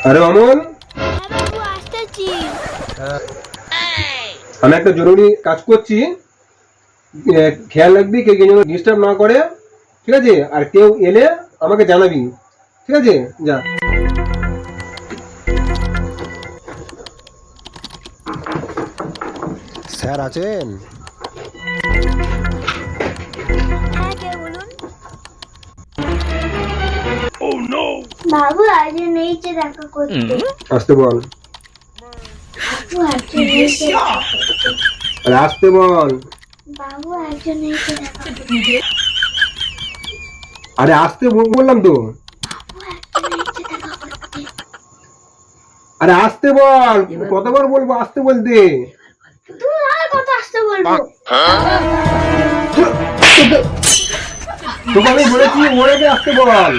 আরে অমল, হ্যাঁ বাবু, আসতেছি। আমি একটা জরুরি কাজ করছি, খেয়াল রাখবি কেউ যেন ডিস্টার্ব না করে, ঠিক আছে? আর কেউ এলে আমাকে জানাবি, ঠিক আছে? যা। স্যার আছেন? হ্যাঁ, কে বলুন? বাবু একজন এসেছে দেখা করতে। আসতে বল। বাবু একজন এসেছে দেখা করতে। আরে আসতে বল। বাবু একজন এসেছে দেখা করতে। আরে আসতে বললাম তো। বাবু একজন এসেছে দেখা করতে। আরে আসতে বল, কতবার বলবো আসতে বলতে? তুমি আর কত আসতে বলবো? তোকে আমি বলেছি ওরে আসতে বল।